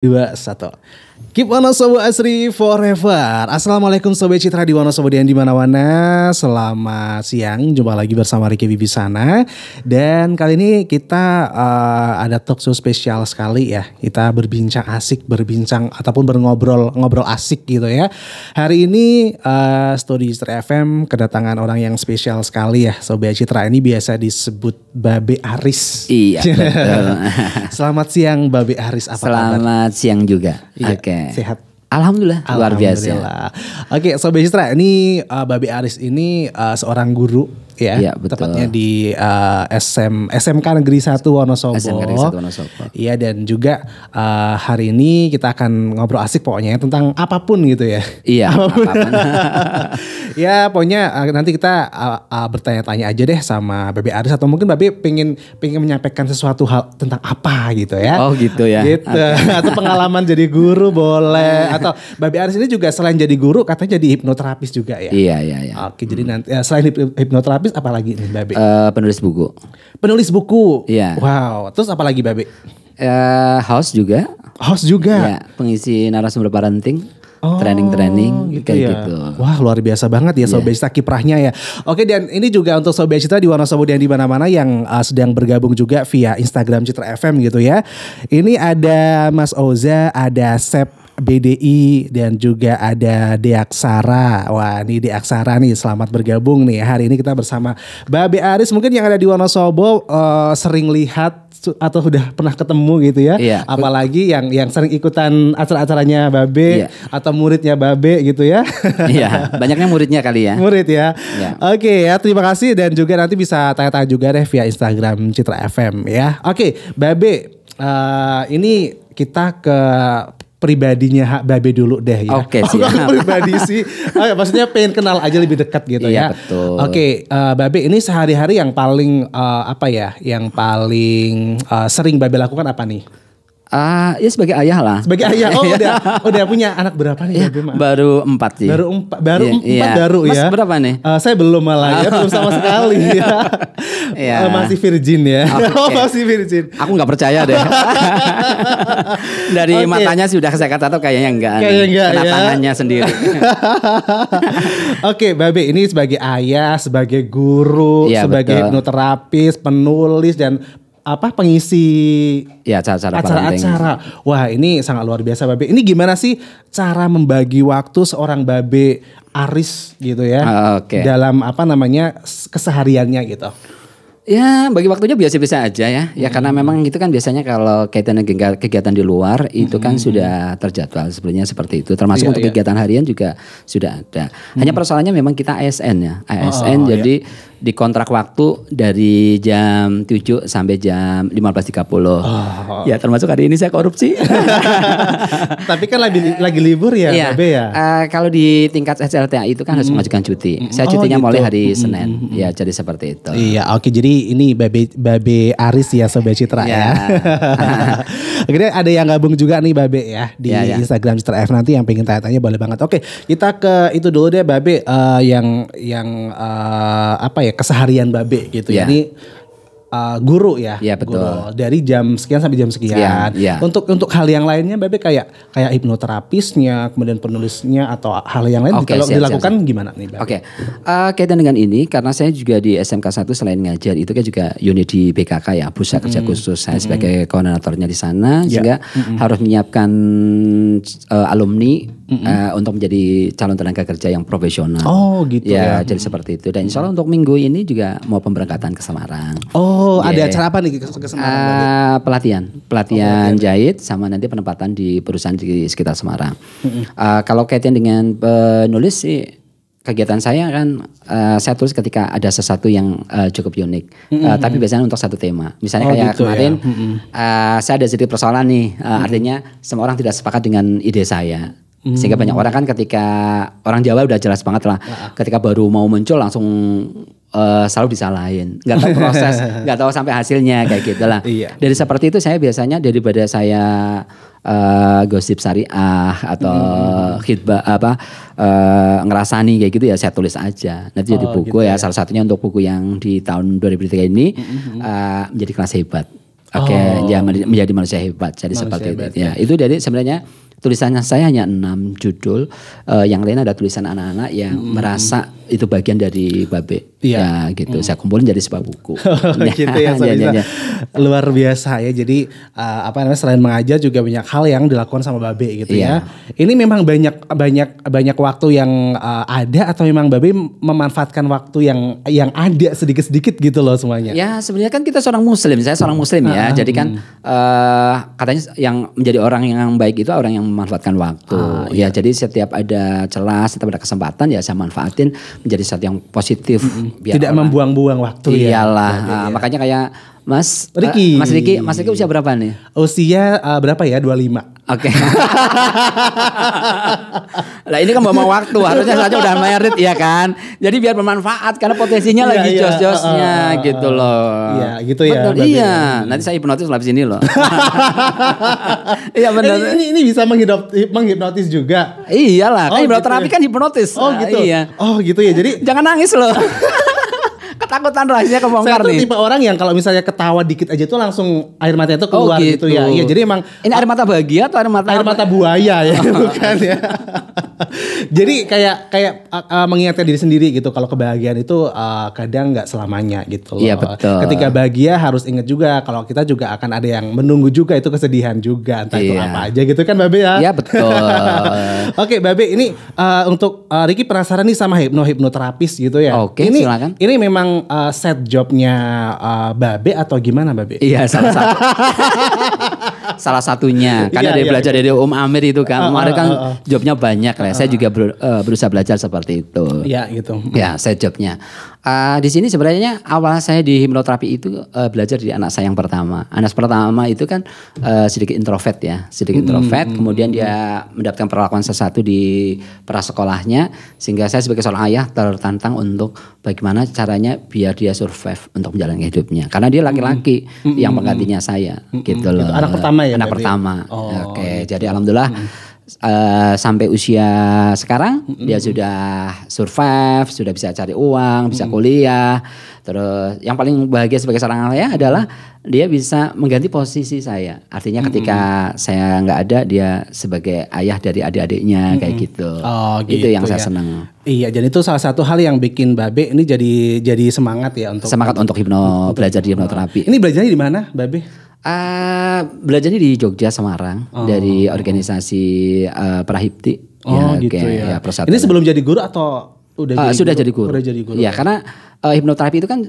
Dua, satu. Keep Wonosobo Asri forever. Assalamualaikum Sobat Citra di Wonosobo dan di mana-mana. Selamat siang, jumpa lagi bersama Ricky Wibisana. Dan kali ini kita ada talk show spesial sekali ya. Kita berbincang asik, ataupun ngobrol asik gitu ya. Hari ini Studio Citra FM kedatangan orang yang spesial sekali ya. Sobat Citra ini biasa disebut Babe Aris. Iya betul. Selamat siang Babe Aris, apa kabar? Selamat siang juga. Iya, Oke. Sehat. Alhamdulillah, luar biasa. Oke, Sobat Citra, ini Babe Aris ini seorang guru ya. Iya, betul. Tepatnya di SMK Negeri 1 Wonosobo. SMK Negeri 1 Wonosobo. Iya, dan juga hari ini kita akan ngobrol asik pokoknya tentang apapun gitu ya. Iya, apapun. Ya, pokoknya nanti kita bertanya-tanya aja deh sama Babe Aris, atau mungkin Babe pengen menyampaikan sesuatu hal tentang apa gitu ya. Oh gitu ya. Gitu. Okay. Atau pengalaman jadi guru boleh. Atau Babe Aris ini juga selain jadi guru katanya jadi hipnoterapis juga ya. Iya. Oke, jadi nanti selain hipnoterapis apa lagi nih Babe? Penulis buku. Penulis buku. Iya. Wow. Terus apa lagi Babe? Host juga. Host juga. Ya, pengisi narasumber parenting. Training gitu kayak ya. gitu. Wah, luar biasa banget ya Sobat Citra kiprahnya ya. Oke, dan ini juga untuk Sobat Citra di Wonosobo dan di mana-mana yang sedang bergabung juga via Instagram Citra FM gitu ya. Ini ada Mas Oza, ada Sep BDI, dan juga ada Deaksara. Wah, ini Deaksara nih, selamat bergabung nih. Hari ini kita bersama Babe Aris. Mungkin yang ada di Wonosobo sering lihat atau udah pernah ketemu gitu ya. Iya. Apalagi yang sering ikutan acara-acaranya Babe, Iya. atau muridnya Babe gitu ya. Iya, banyaknya muridnya kali ya. Murid ya. Iya. Oke ya, terima kasih, dan juga nanti bisa tanya-tanya juga deh via Instagram Citra FM ya. Oke, Babe, ini kita ke pribadinya Babe dulu deh ya. Oke, siap. Pribadi sih. Maksudnya pengen kenal aja lebih dekat gitu Iya, ya. betul. Oke, Babe, ini sehari-hari yang paling yang paling sering Babe lakukan apa nih? Ya sebagai ayah lah. Sebagai ayah. Oh, udah punya anak berapa nih Babe? Baru 4 sih. Baru empat Iya. baru Mas ya. berapa nih? Saya belum malah ya, belum sama sekali ya. Iya. Masih virgin ya. Okay. Masih virgin. Aku nggak percaya deh. Dari matanya sudah saya kata tuh kayaknya enggak. Kayaknya enggak ya. Tangannya sendiri. Oke, Babe, ini sebagai ayah, sebagai guru, Iya, sebagai betul. hipnoterapis, penulis, dan pengisi Ya, acara-acara. Wah, ini sangat luar biasa Babe. Ini gimana sih cara membagi waktu seorang Babe Aris gitu ya? Oke. Dalam kesehariannya gitu. Ya, bagi waktunya biasa-biasa aja ya. Ya karena memang itu kan biasanya kalau kaitan dengan kegiatan di luar itu kan sudah terjadwal sebenarnya seperti itu. Termasuk untuk kegiatan harian juga sudah ada. Hanya persoalannya memang kita ASN ya. ASN jadi di kontrak waktu dari jam 7 sampai jam 15.30. Ya termasuk hari ini saya korupsi. Tapi kan lagi libur ya, Babe ya. Kalau di tingkat SLTA itu kan harus mengajukan cuti. Saya cutinya gitu. mulai hari Senin. Ya jadi seperti itu. Iya, oke, jadi ini Babe Aris ya Sobat Citra ya. Akhirnya ada yang gabung juga nih Babe ya di Instagram Citra F, nanti yang pengen tanya-tanya boleh banget. Oke, kita ke itu dulu deh Babe, yang keseharian Babe gitu. Ya. Ini guru ya. Iya, betul. Guru. Dari jam sekian sampai jam sekian. Ya. Untuk hal yang lainnya Babe kayak hipnoterapisnya, kemudian penulisnya, atau hal yang lain kalau dilakukan gimana nih Babe? Oke. Kaitan dengan ini karena saya juga di SMK 1 selain ngajar itu kan juga unit di BKK ya, Pusat Kerja Khusus. Saya sebagai koordinatornya di sana sehingga harus menyiapkan alumni untuk menjadi calon tenaga kerja yang profesional. Oh gitu ya. Jadi seperti itu. Dan insya Allah untuk minggu ini juga mau pemberangkatan ke Semarang. Oh, ada acara apa nih ke Semarang? Pelatihan jahit sama nanti penempatan di perusahaan di sekitar Semarang. Kalau kaitan dengan penulis sih, kegiatan saya kan saya tulis ketika ada sesuatu yang cukup unik. Tapi biasanya untuk satu tema. Misalnya kayak gitu kemarin ya. saya ada sedikit persoalan nih. Artinya semua orang tidak sepakat dengan ide saya. Sehingga banyak orang kan ketika orang Jawa udah jelas banget lah. Ketika baru mau muncul langsung selalu disalahin, nggak tahu proses, nggak tahu sampai hasilnya kayak gitulah. Iya. Dari seperti itu saya biasanya daripada saya gosip syariah atau khidbah ngerasani kayak gitu ya saya tulis aja. Nanti jadi buku gitu ya. Salah satunya untuk buku yang di tahun 2003 ini menjadi kelas hebat. Ya menjadi manusia hebat. Jadi seperti itu. Ya, itu dari sebenarnya tulisannya saya hanya 6 judul. Yang lain ada tulisan anak-anak yang merasa itu bagian dari Babe. Ya gitu. Saya kumpulin jadi sebuah buku. Gitu ya, luar biasa ya. Jadi selain mengajar juga banyak hal yang dilakukan sama Babe gitu ya. Ini memang banyak waktu yang ada atau memang Babe memanfaatkan waktu yang ada sedikit-sedikit gitu loh semuanya. Ya sebenarnya kan kita seorang muslim, saya seorang muslim ya. Jadi kan katanya yang menjadi orang yang baik itu orang yang memanfaatkan waktu. Jadi setiap ada celah, setiap ada kesempatan ya saya manfaatin menjadi sesuatu yang positif. Tidak membuang-buang waktu ya. Makanya kayak Mas Riki usia berapa nih? Usia berapa ya? 25. Oke. Lah ini kan mau waktu, harusnya saja udah merit ya kan. Jadi biar bermanfaat karena potensinya lagi jos-josnya gitu loh. Iya, gitu ya. Betul, iya. Nanti saya hipnotis habis ini loh. Iya benar. Ini bisa menghipnotis juga. Iyalah, kan hipnoterapi kan hipnotis. Oh gitu. Iya. Oh gitu ya. Jadi jangan nangis loh. Ketakutan rahasia kebongkar nih. Saya tuh tipe orang yang kalau misalnya ketawa dikit aja tuh langsung air matanya tuh keluar gitu ya. Iya, jadi emang ini air mata bahagia atau air mata buaya ya, bukan ya. Jadi kayak mengingatkan diri sendiri gitu kalau kebahagiaan itu kadang nggak selamanya gitu loh. Iya betul. Ketika bahagia harus ingat juga kalau kita juga akan ada yang menunggu juga itu kesedihan juga entah itu apa aja gitu kan Babe ya. Iya betul. Oke Babe, ini untuk Riki penasaran nih sama hipnoterapis gitu ya. Oke, silakan. Ini memang set jobnya Babe atau gimana Babe? Iya salah satunya. Karena belajar dari Om Amir itu kan. Kemarin kan jobnya banyak lah. Saya juga berusaha belajar seperti itu. Iya gitu. Ya set jobnya. Di sini sebenarnya awal saya di hipnoterapi itu belajar dari anak saya yang pertama. Anak pertama itu kan sedikit introvert ya. Introvert. Kemudian dia mendapatkan perlakuan sesuatu di prasekolahnya. Sehingga saya sebagai seorang ayah tertantang untuk bagaimana caranya biar dia survive untuk menjalani hidupnya. Karena dia laki-laki yang penggantinya saya gitu loh. Itu anak pertama ya? Anak pertama. Oke. Jadi alhamdulillah sampai usia sekarang dia sudah survive, sudah bisa cari uang, bisa kuliah. Terus yang paling bahagia sebagai seorang ayah adalah dia bisa mengganti posisi saya. Artinya ketika saya nggak ada, dia sebagai ayah dari adik-adiknya kayak gitu. Itu yang saya senang. Iya, jadi itu salah satu hal yang bikin Babe ini jadi semangat ya untuk belajar di hipnoterapi. Ini belajarnya di mana, Babe? Belajarnya di Jogja, Semarang, dari organisasi Prahipti. Ya. Ini sebelum jadi guru atau sudah jadi guru? Udah jadi guru. Ya, karena hipnoterapi itu kan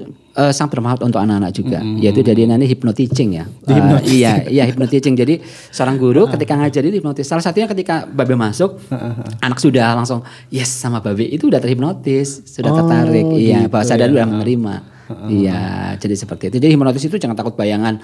sangat bermanfaat untuk anak-anak juga. Yaitu dari nanti hypnoteaching ya. Iya hypnoteaching. Jadi seorang guru ketika ngajar itu hipnotis. Salah satunya ketika Babe masuk, anak sudah langsung yes sama Babe itu udah terhipnotis, sudah tertarik. Iya, bahwa sadar udah menerima. Iya, jadi seperti itu. Jadi hipnotis itu jangan takut bayangan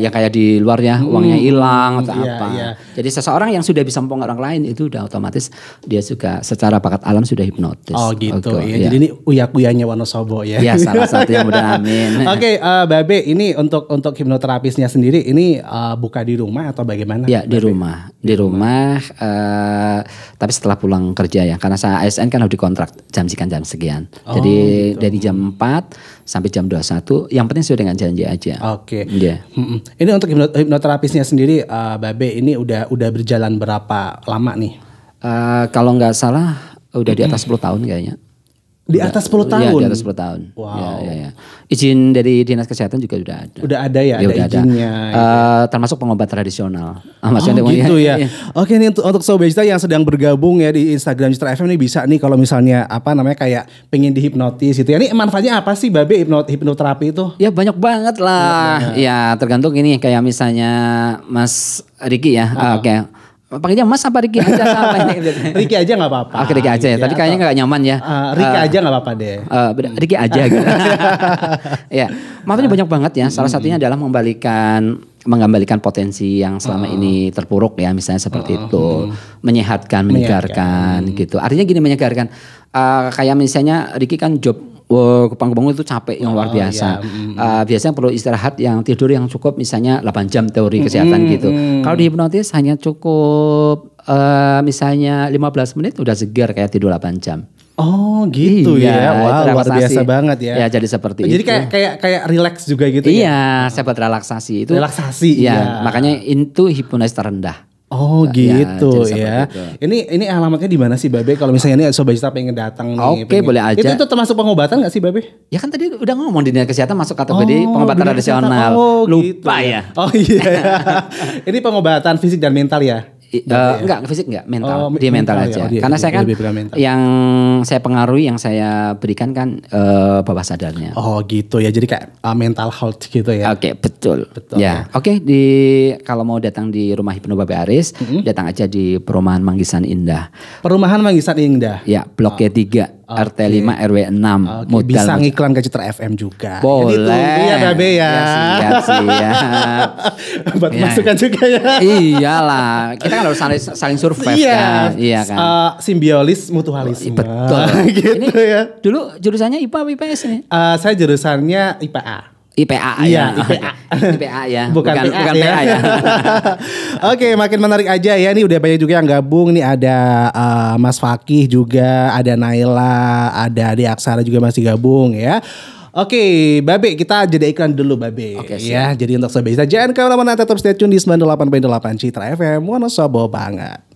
yang kayak di luar ya, uangnya hilang atau apa. Iya. Jadi seseorang yang sudah bisa mempengaruhi orang lain itu udah otomatis dia juga secara bakat alam sudah hipnotis. Oh gitu ya. Jadi ini uya-kuyanya Wonosobo ya. Iya, salah satu yang mudah amin. Oke, Babe, ini untuk hipnoterapisnya sendiri ini buka di rumah atau bagaimana? Ya, di rumah. Tapi setelah pulang kerja ya, karena saya ASN kan harus dikontrak jam sekian. Jadi gitu. Dari jam 4 sampai jam 21, yang penting sesuai dengan janji aja. Oke. Yeah. Ini untuk hipnoterapisnya sendiri, Babe ini udah berjalan berapa lama nih? Kalau nggak salah udah di atas 10 tahun kayaknya. Di atas 10 tahun? Iya, di atas 10 tahun. Wow. Ya. Izin dari Dinas Kesehatan juga udah ada. Udah ada ya, ada izinnya. Termasuk pengobat tradisional. Gitu ya. Oke, ini untuk Sobat Citra yang sedang bergabung ya di Instagram Citra FM ini bisa nih kalau misalnya kayak pengen dihipnotis gitu ya. Ini manfaatnya apa sih Babe hipnoterapi itu? Ya banyak banget lah. Ya tergantung ini kayak misalnya Mas Riki ya. Oke. Panggilnya Mas apa Riki aja apa ini? Riki aja nggak apa-apa. Oke, Riki aja ya. Tapi kayaknya nggak nyaman ya. Riki aja nggak apa-apa deh. Riki aja gitu. Ya, manfaatnya banyak banget ya. Salah satunya adalah mengembalikan potensi yang selama ini terpuruk ya, misalnya seperti itu. Menyehatkan, menyegarkan gitu. Artinya gini, menyegarkan. Kayak misalnya Riki kan job bangun itu capek yang luar biasa. Biasanya perlu istirahat yang tidur yang cukup misalnya 8 jam teori kesehatan gitu. Kalau dihipnotis hanya cukup misalnya 15 menit udah segar kayak tidur 8 jam. Oh gitu Iya, ya, wah itu luar relaksasi. biasa banget ya. Ya jadi seperti itu. Jadi kayak relax juga gitu ya. Iya, saya buat relaksasi itu. Relaksasi, Iya, iya. makanya itu hipnosis terendah. Oh gitu jadi ya. seperti Ini alamatnya di mana sih Babe? Kalau misalnya nih Sobat Citra pengen datang nih. Oke, boleh aja. Itu termasuk pengobatan gak sih Babe? Ya kan tadi udah ngomong di dinas kesehatan masuk kategori pengobatan dunia tradisional. kesehatan. Oh, Lupa gitu ya. Oh iya. Ini pengobatan fisik dan mental ya? Enggak fisik enggak mental, Oh, dia mental mental ya. aja. Oh, dia Karena saya kan lebih ke mental. yang saya pengaruhi, yang saya berikan kan bawah sadarnya. Oh gitu ya. Jadi kayak mental health gitu ya. Oke, betul. Betul. Ya, oke, kalau mau datang di rumah Hipno Babe Aris, datang aja di Perumahan Manggisan Indah. Perumahan Manggisan Indah. Ya, Blok G3, RT 5 RW 6. Oke, bisa ngiklan ke Citra FM juga. Boleh. Jadi tunggu ya Babe ya. Siap. Buat Ya. masukan juga ya. Iyalah, kita kan harus saling survive kan. Iya kan. Simbiolis mutualisme. Betul. Gitu Ini ya. dulu jurusannya IPA apa IPS nih? Saya jurusannya IPA. IPA Iya, ya. IPA. IPA ya. Bukan PA PA ya. ya. Oke, makin menarik aja ya. Ini udah banyak juga yang gabung. Nih ada Mas Fakih juga, ada Naila, ada Ade Aksara juga masih gabung ya. Oke, Babe, kita jeda iklan dulu Babe. Oke, ya. Jadi untuk Sobat Citra jangan kemana-mana, tetap stay tune di 98.8 Citra FM. Wonosobo banget.